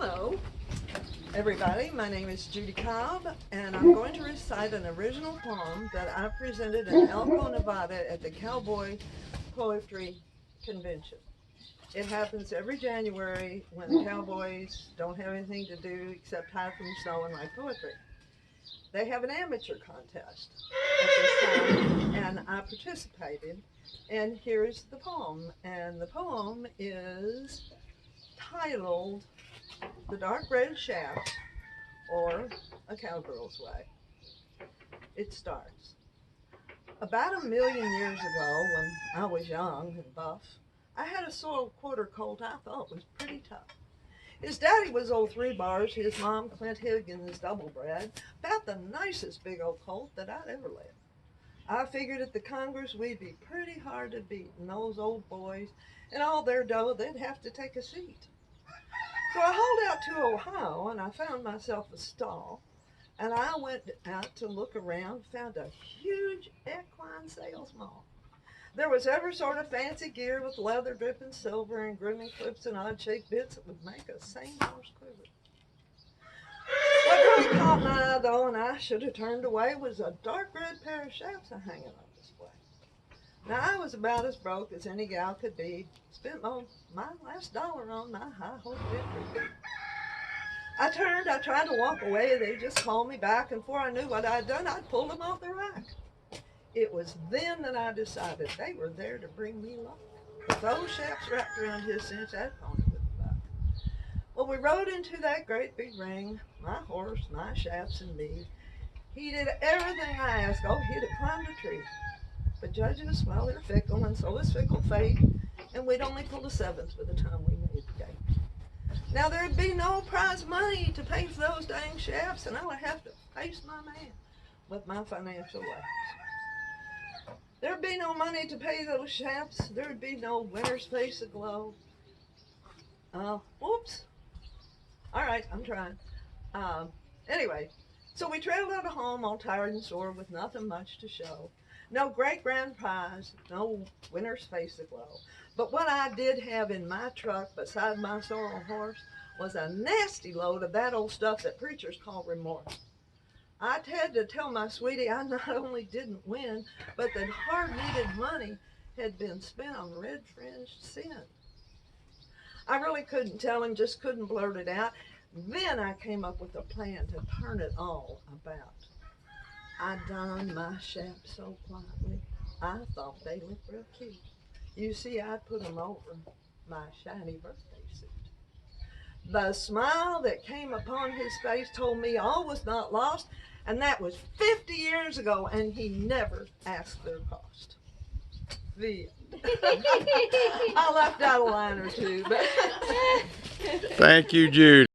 Hello, everybody. My name is Judy Cobb, and I'm going to recite an original poem that I presented in Elko, Nevada at the Cowboy Poetry Convention. It happens every January when the cowboys don't have anything to do except hide from the snow and write poetry. They have an amateur contest at this time, and I participated. And here's the poem. And the poem is titled The Dark Red Shaft, or A Cowgirl's Way. It starts. About 1,000,000 years ago, when I was young and buff, I had a soiled quarter colt I thought was pretty tough. His daddy was old Three Bars, his mom Clint Higgins double bred, about the nicest big old colt that I'd ever led. I figured at the Congress we'd be pretty hard to beat, and those old boys and all their dough, they'd have to take a seat. So I hauled out to Ohio, and I found myself a stall, and I went out to look around, found a huge equine sales mall. There was every sort of fancy gear with leather dripping silver and grooming clips and odd-shaped bits that would make a sane horse quiver. What really caught my eye, though, and I should have turned away, was a dark red pair of shafts hanging on display. Now, I was about as broke as any gal could be. Spent my last dollar on my high-horse victory. I tried to walk away. They just called me back, and before I knew what I'd done, I'd pulled them off the rack. It was then that I decided they were there to bring me luck. With those shafts wrapped around his cinch, that pony wouldn't buck. Well, we rode into that great big ring, my horse, my shafts, and me. He did everything I asked. Oh, he'd have climbed a tree. But judges, well, they're fickle, and so is fickle fate, and we'd only pulled a seventh by the time we made the gate. Now, there'd be no prize money to pay for those dang shafts, and I would have to face my man with my financial woes. There'd be no money to pay those shafts. There'd be no winner's face aglow. Whoops. All right, I'm trying. Anyway, so we trailed out of home all tired and sore with nothing much to show. No great grand prize, no winner's face aglow. But what I did have in my truck beside my sorrel horse was a nasty load of that old stuff that preachers call remorse. I'd had to tell my sweetie I not only didn't win, but that hard-needed money had been spent on red-fringed sin. I really couldn't tell him, just couldn't blurt it out. Then I came up with a plan to turn it all about. I donned my shafts so quietly, I thought they looked real cute. You see, I'd put them over my shiny birthday suit. The smile that came upon his face told me all was not lost, and that was 50 years ago, and he never asked their cost. The I left out a line or two, but Thank you, Judy.